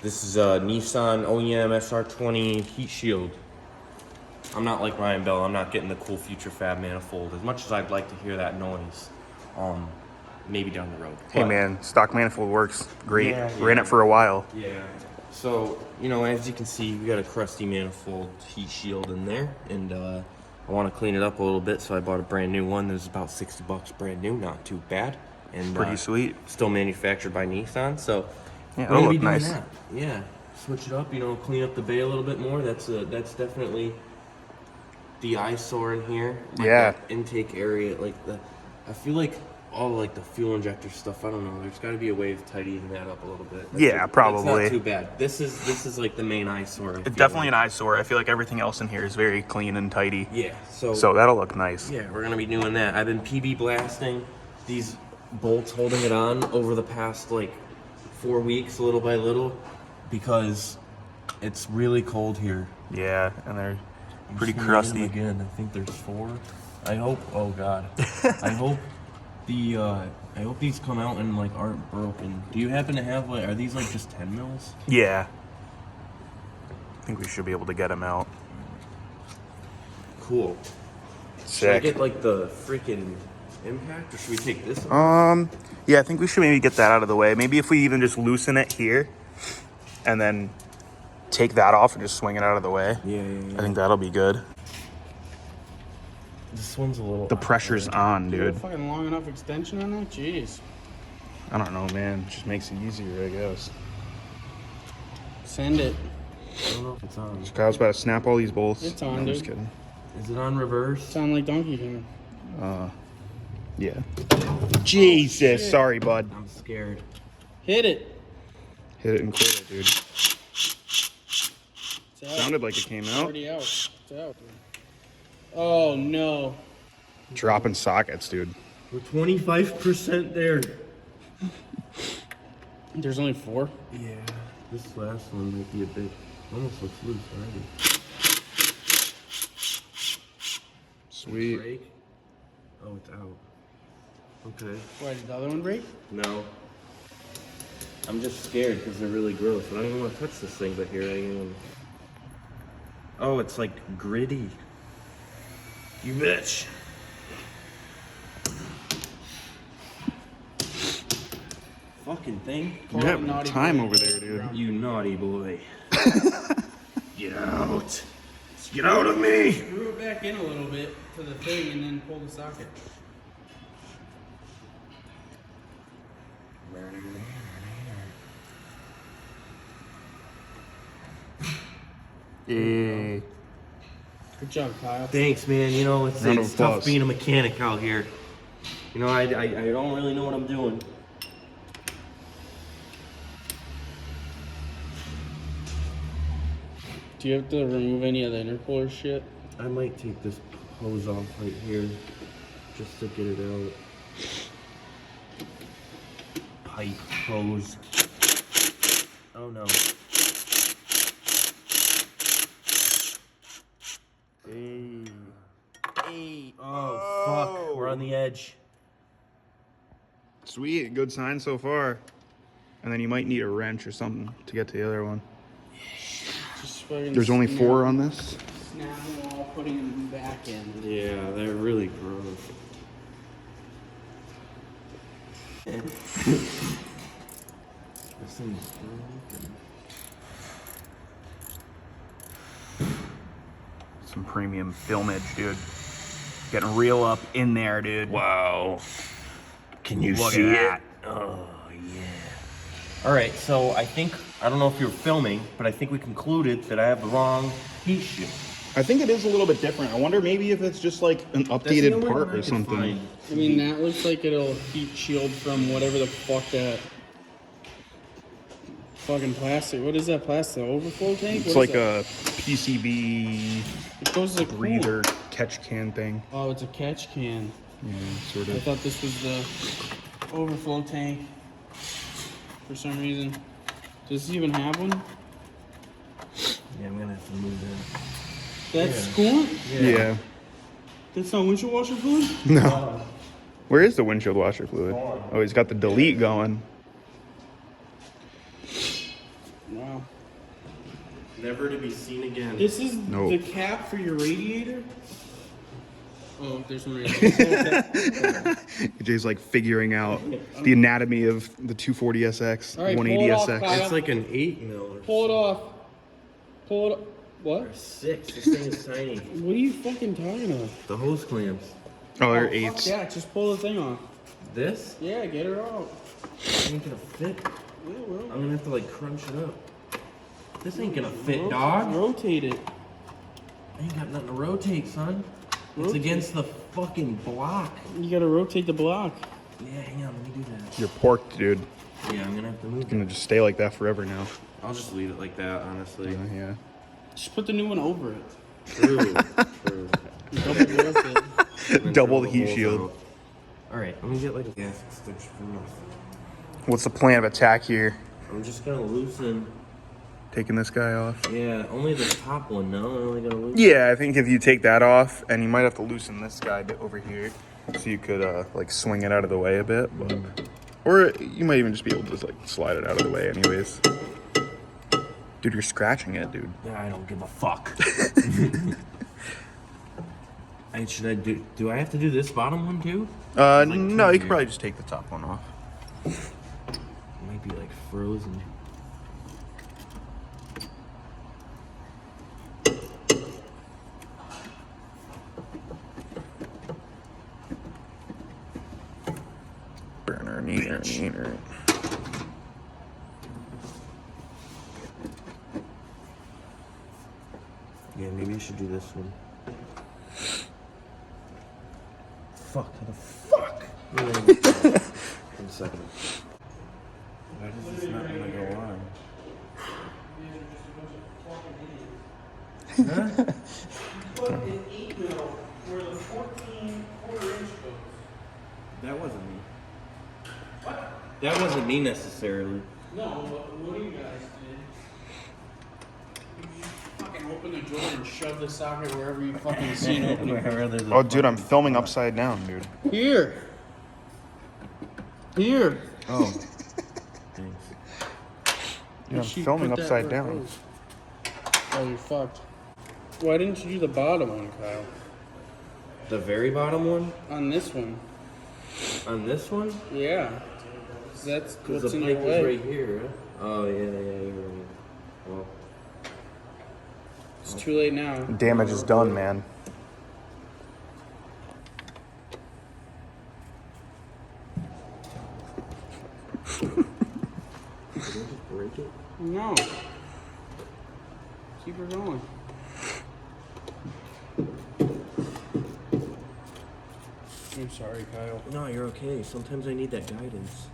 This is a Nissan OEM SR20 heat shield. I'm not like Ryan Bell. I'm not getting the cool Future Fab manifold. As much as I'd like to hear that noise, maybe down the road. Hey man, stock manifold works great. Yeah, Ran yeah. it for a while. Yeah. So, you know, as you can see, we got a crusty manifold heat shield in there, and I want to clean it up a little bit, so I bought a brand new one. There's about $60 brand new, not too bad. And Pretty sweet. Still manufactured by Nissan, so Yeah, we're gonna it'll be look doing nice. that. Yeah, switch it up, you know, clean up the bay a little bit more. That's definitely the eyesore in here. Like Yeah. that intake area, I feel like all like the fuel injector stuff. I don't know. There's got to be a way of tidying that up a little bit. Yeah, probably. It's not too bad. This is like the main eyesore. It's definitely an eyesore. I feel like everything else in here is very clean and tidy. Yeah. So that'll look nice. Yeah, we're gonna be doing that. I've been PB blasting these bolts, holding it on over the past like 4 weeks, little by little, because it's really cold here. Yeah, and they're pretty Just gonna hit 'em crusty. again. I think there's 4. I hope. Oh God. I hope these come out and like aren't broken. Do you happen to have like? Are these like just 10 mils? Yeah. I think we should be able to get them out. Cool. Should I Sick. get like the freaking impact, or should we take this off? Yeah, I think we should maybe get that out of the way. Maybe if we even just loosen it here and then take that off and just swing it out of the way. Yeah. I think that'll be good. This one's a little. The pressure's on, You dude. have a fucking long enough extension on that? Jeez. I don't know, man. It just makes it easier, I guess. Send it. I don't know if it's on. Kyle's about to snap all these bolts. It's on, No, I'm just dude. kidding. Is it on reverse? Sound like Donkey Kong. Yeah. Jesus. Shit. Sorry, bud. I'm scared. Hit it. Hit it and quit it, dude. It's out. Sounded like it came It's out. already out. It's out, dude. Oh, no. Dropping sockets, dude. We're 25% there. There's only 4. Yeah. This last one might be a bit. Almost looks loose already. Sweet. Break? Oh, it's out. Okay. Why, did the other one break? No. I'm just scared because they're really gross. I don't even want to touch this thing, but here I am. Oh, it's like gritty. You bitch. Fucking thing. You're having time over there, dude. You naughty boy. Get out. Just get out of me. Screw it back in a little bit to the thing and then pull the socket. Yeah. Good job, Kyle. Thanks, man. You know, Round of it's tough applause. being a mechanic out here. You know, I don't really know what I'm doing. Do you have to remove any of the intercooler shit? I might take this hose off right here just to get it out. Pipe hose. Oh no. Hey. Oh fuck. We're on the edge. Sweet. Good sign so far. And then you might need a wrench or something to get to the other one. Just fucking There's only 4 on this. Snap them all, putting them back in. Yeah, they're really gross. This thing's broken. Some premium filmage, dude. Getting real up in there, dude. Wow. Can you Look see at it? that. Oh, yeah. All right, so I don't know if you're filming, but I think we concluded that I have the wrong heat shield. I think it is a little bit different. I wonder maybe if it's just like an That's the updated only part one I or can something. find. I mean, that looks like it'll heat shield from whatever the fuck that fucking plastic. What is that plastic? Overflow tank? It's What like is a PCB that? It goes to the breather catch can thing. Oh, it's a catch can. Yeah, sort I of. thought this was the overflow tank for some reason. Does this even have one? Yeah, I'm gonna have to move that. That's coolant? Yeah. That's not windshield washer fluid? No. Where is the windshield washer fluid? Oh, he's got the delete going. Wow. Never to be seen again. This is Nope. the cap for your radiator? Oh, there's one right there. Jay's like figuring out the anatomy of the 240SX, All right, pull 180SX. it off, Kyle. It's like an 8 mil or Pull it off. Pull it off. What? 6. This thing is tiny. What are you fucking talking about? The hose clamps. Oh, they're Fuck 8s. yeah, just pull the thing off. This Yeah, get her out. ain't gonna fit. Yeah, well. I'm gonna have to like crunch it up. This ain't gonna fit, dog. Rotate it. I ain't got nothing to rotate, son. It's Rotate. against the fucking block. You gotta rotate the block. Yeah, hang on, let me do that. You're porked, dude. Yeah, I'm gonna have to move Gonna it. just stay like that forever now. I'll just leave it like that, honestly. Yeah. Just put the new one over it. True. True. Double worth it. And then Double drill the heat holes shield. out. Alright, I'm gonna get like a gas extension for nothing. What's the plan of attack here? I'm just gonna loosen. Taking this guy off? Yeah, only the top one, no? I'm only gonna loosen. Yeah, I think if you take that off, and you might have to loosen this guy a bit over here, so you could like swing it out of the way a bit. But, or you might even just be able to like slide it out of the way anyways. Dude, you're scratching it, dude. Yeah, I don't give a fuck. Should I do I have to do this bottom one too? Like No, two you could here. probably just take the top one off. It might be like frozen. Burner, neater. Yeah, maybe I should do this one. Fuck, how the fuck? One second. Why does this not want to go on? Huh? Put an 8 mil where the 14 quarter inch goes. That wasn't me. What? That wasn't me necessarily. No, but what do you guys did? You fucking open the drawer and shove the socket wherever you fucking see it opening. Oh, dude, I'm filming upside down, dude. Here. Here. Oh. Thanks. Yeah, I'm She filming put that upside where it down. goes. Oh, you're fucked. Why didn't you do the bottom one, Kyle? The very bottom one? On this one. On this one? Yeah. 'Cause that's Because what's the in pipe your way. is right here. Huh? Oh, yeah, you're right. Well, It's too late now. Damage is done, man. did I just break it? No. Keep her going. I'm sorry, Kyle. No, you're okay. Sometimes I need that guidance.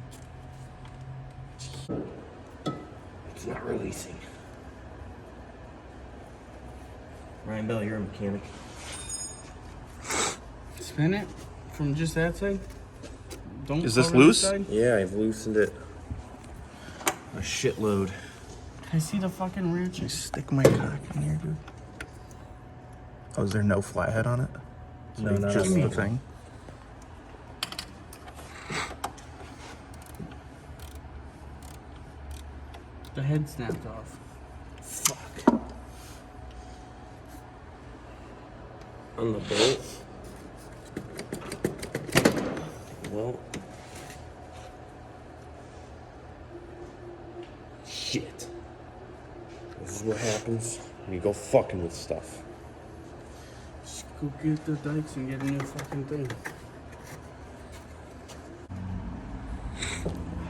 It's not releasing. Ryan Bell, you're a mechanic. Spin it from just that side. Don't. Is this cover loose? side. Yeah, I've loosened it a shitload. I see the fucking wrench. Stick my cock in here, dude. Oh, is there no flathead on it? No, Like, not just on the me. thing. The head snapped off. Fuck. On the bolt. Well. Shit. This is what happens when you go fucking with stuff. Just go get the dikes and get a new fucking thing.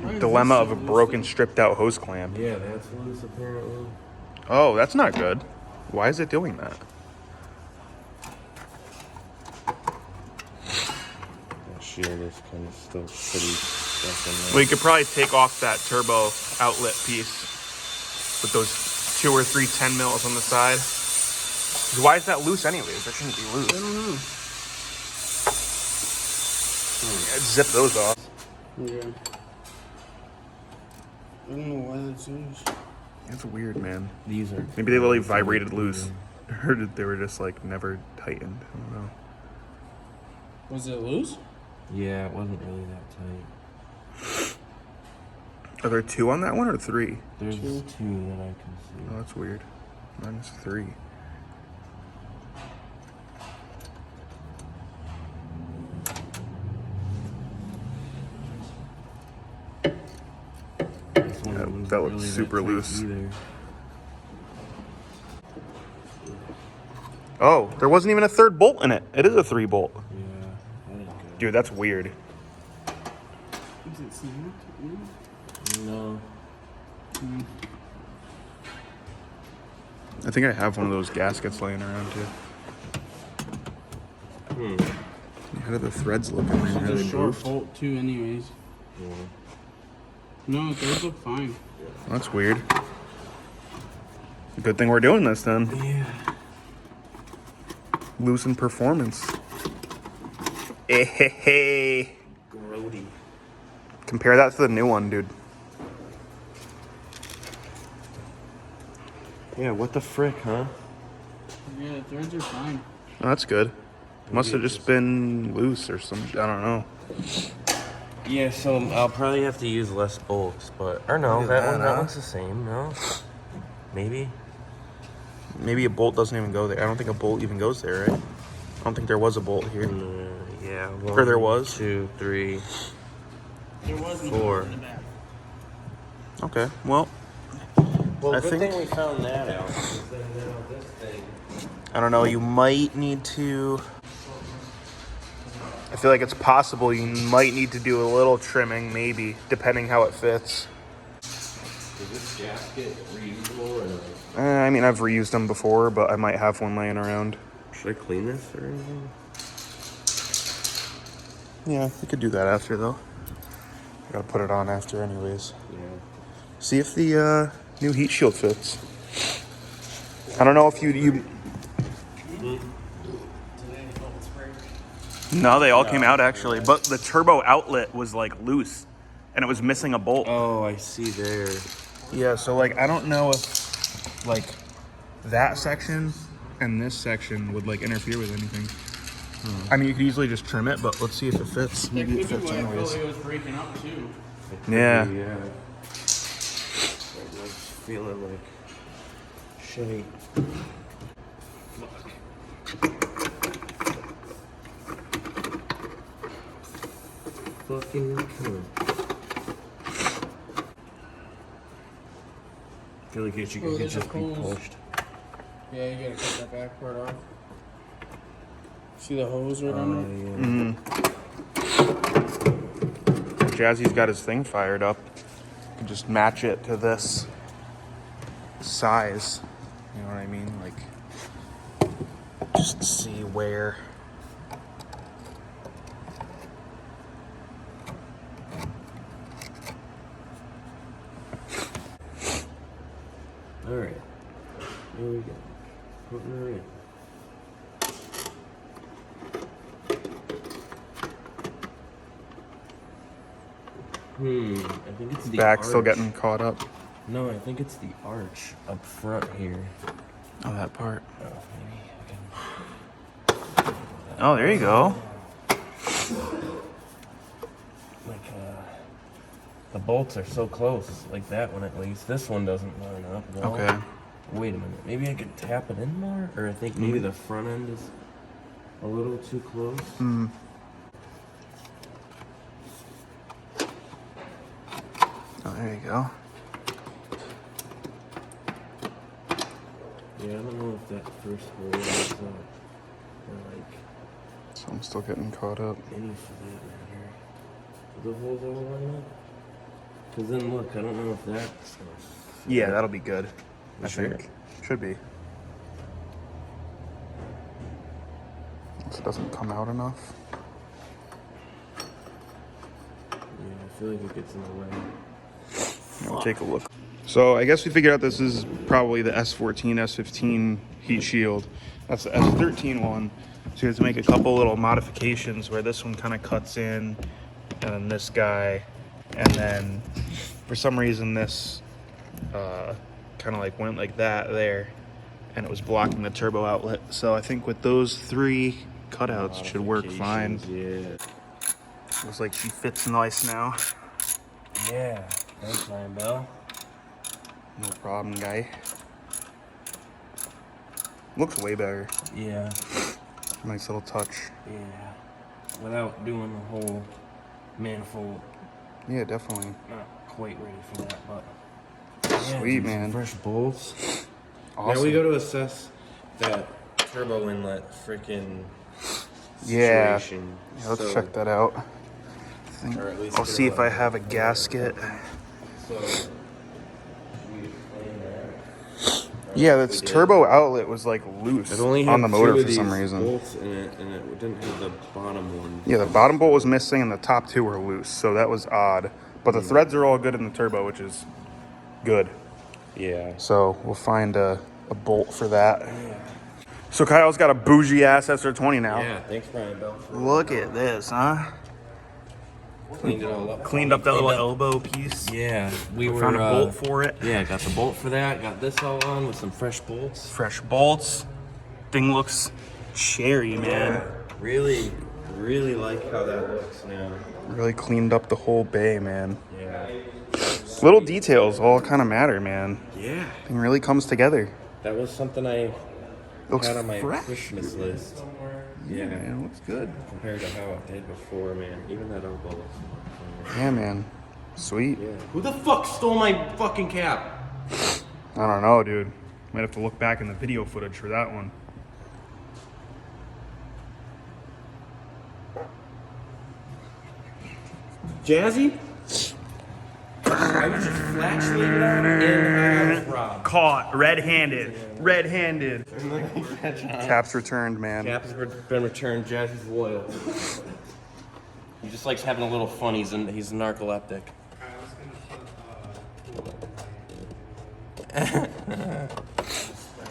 Why is Dilemma this of so a loose broken, then? stripped out hose clamp. Yeah, that's loose apparently. Oh, that's not good. Why is it doing that? That shield is kind of still pretty stuck in there. Well, you could probably take off that turbo outlet piece with those 2 or 3 10 mils on the side. 'Cause why is that loose anyways? That shouldn't be I loose. don't know. Yeah, zip those off. Yeah. I don't know why that's loose. That's weird, man. These are Maybe they really vibrated loose. I heard that they were just like never tightened. I don't know. Was it loose? Yeah, it wasn't really that tight. Are there 2 on that one or 3? There's 2 Two. that I can see. Oh, that's weird. Mine's 3. This one wasn't that looks really super tight loose. either. Oh, there wasn't even a 3rd bolt in it. It is a 3 bolt. Yeah, that ain't good. Dude, that's weird. Is it snapped? No. I think I have one of those gaskets laying around too. How do the threads look in there? Are It's they a short boofed? bolt too, anyways. Yeah. No, those look fine. That's weird. Good thing we're doing this then. Yeah. Loosen performance. Hey. Grody. Compare that to the new one, dude. Yeah, what the frick, huh? Yeah, the threads are fine. Oh, that's good. Must have just been loose or some. I don't know. Yeah, so I'll probably have to use less bolts, but or no, Look at that that, huh? one's the same. No, maybe. Maybe a bolt doesn't even go there. I don't think a bolt even goes there, right? I don't think there was a bolt here. Yeah. Or there was? 2, 3. There was no 4. bolt in the back. Okay, well, Well, I good think- thing we found that out. 'Cause then now this thing. I don't know. You might need to. I feel like it's possible you might need to do a little trimming, maybe, depending how it fits. Is this gasket reusable or not? I mean, I've reused them before, but I might have one laying around. Should I clean this or anything? Yeah, we could do that after, though. I gotta put it on after, anyways. Yeah. See if the new heat shield fits. I don't know if you. No, they all came out actually, but the turbo outlet was like loose, and it was missing a bolt. Oh, I see there. Yeah, so like I don't know if like that section and this section would like interfere with anything. I mean, you could easily just trim it, but let's see if it fits. Maybe it Could be fits why I felt anyways. like it was breaking up too. Yeah. Yeah. I'm feeling like shitty. Fucking cunt. I feel like it should Oh, could there's a just be hose. pushed. Yeah, you gotta cut that back part off. See the hose right Oh, on it? Jazzy's got his thing fired up. You can just match it to this size. You know what I mean? Like, just see where. Alright. Here we go. Putting her in. I think it's the Back still arch. getting caught up. No, I think it's the arch up front here. Oh, that part. Oh, maybe I can. Oh, there you go. Like, the bolts are so close, like that one at least. This one doesn't line up. No. Okay. Wait a minute. Maybe I could tap it in more? Or I think maybe the front end is a little too close. Oh, there you go. Yeah, I don't know if that first hole is or like So I'm still getting caught up. any for that matter. Do the holes all line up? Because then look, I don't know if that's gonna fit. Yeah, that'll be good. I Sure. think. Should be. This doesn't come out enough. Yeah, I feel like it gets in the way. We'll take a look. So I guess we figured out this is probably the S14, S15 heat shield. That's the S13 one. So you have to make a couple little modifications where this one kind of cuts in, and then this guy, and then for some reason this kind of like went like that there, and it was blocking the turbo outlet. So I think with those 3 cutouts should work fine. Yeah. Looks like she fits nice now. Yeah. Thanks, Ryan Bell. No problem, guy. Looks way better. Yeah, Nice little touch. yeah. Without doing the whole manifold, Yeah, definitely. not quite ready for that, but Sweet, dude, some man. fresh bolts. Awesome. Now we go to assess that turbo inlet freaking Yeah. situation. Yeah, let's So- check that out. or at least I'll get see a if I look. have a gasket. So, we explain that. Yeah, this We did. turbo outlet was like loose It only had on the motor two of for some these reason. bolts in it, and it didn't have the bottom one. Yeah, the bottom bolt was missing and the top two were loose, so that was odd. But the threads are all good in the turbo, which is good. Yeah. So we'll find a bolt for that. So Kyle's got a bougie ass SR20 now. Yeah, thanks, Brian Bell. For Look at this, huh? cleaned it all up. Cleaned up that little elbow piece. Yeah, we were Found a bolt for it. Yeah, got the bolt for that. Got this all on with some fresh bolts. Fresh bolts. Thing looks cherry, man. Really, really like how that looks now. Really cleaned up the whole bay, man. Yeah. Little details all kind of matter, man. Yeah. Thing really comes together. That was something I Looks had on my fresh. Christmas list. Yeah. Man, looks good. Compared to how it did before, man. Even that elbow looks. Yeah, man. Sweet. Yeah. Who the fuck stole my fucking cap? I don't know, dude. Might have to look back in the video footage for that one. Jazzy? I was just flat sleeving on and I was robbed. Caught. Red-handed. Red-handed. Caps returned, man. Cap's been returned. Jazzy's loyal. He just likes having a little fun. He's narcoleptic.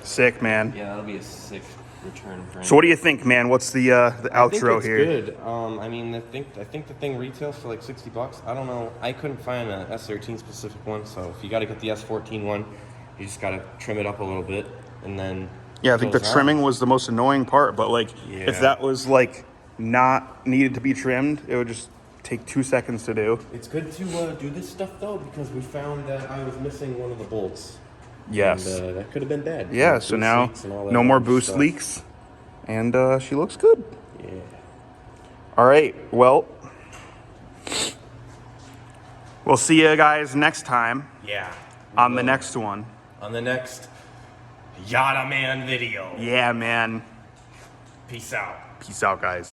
Sick, man. Yeah, that'll be a sick return. Friend. So what do you think, man? What's the I think outro it's here? good. I mean, I think the thing retails for like $60. I don't know. I couldn't find a S13 specific one, so if you got to get the S14 one, you just got to trim it up a little bit, and then. Yeah, I think the goes on. trimming was the most annoying part, but like Yeah. if that was like not needed to be trimmed, it would just take 2 seconds to do. It's good to do this stuff though, because we found that I was missing one of the bolts. Yes. And, that could have been bad. Yeah, Boost so now leaks and all that no more other boost stuff. leaks. And she looks good. Yeah. All right, well, we'll see you guys next time Yeah. on the next one. On the next Yada Man video. Yeah, man. Peace out. Peace out, guys.